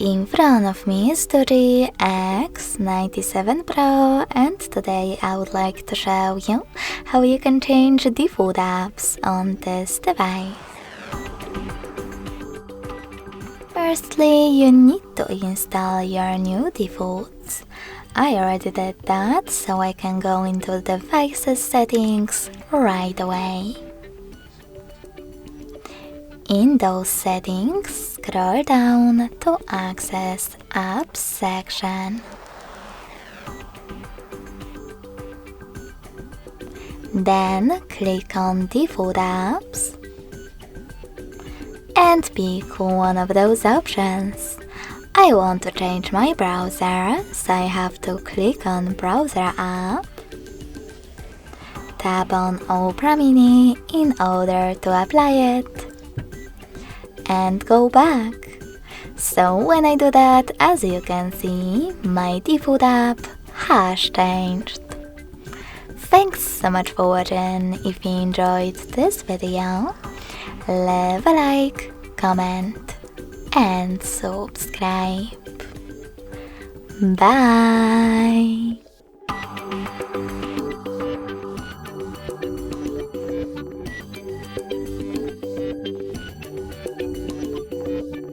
In front of me is Doogee X97 Pro, and today I would like to show you how you can change default apps on this device. Firstly, you need to install your new defaults. I already did that, so I can go into devices settings right away. In those settings, scroll down to access Apps section. Then click on Default Apps and pick one of those options. I want to change my browser, so I have to click on Browser app. Tap on Opera Mini in order to apply it. And go back. So when I do that, as you can see, my default app has changed. Thanks so much for watching. If you enjoyed this video, leave a like, comment and subscribe. Bye!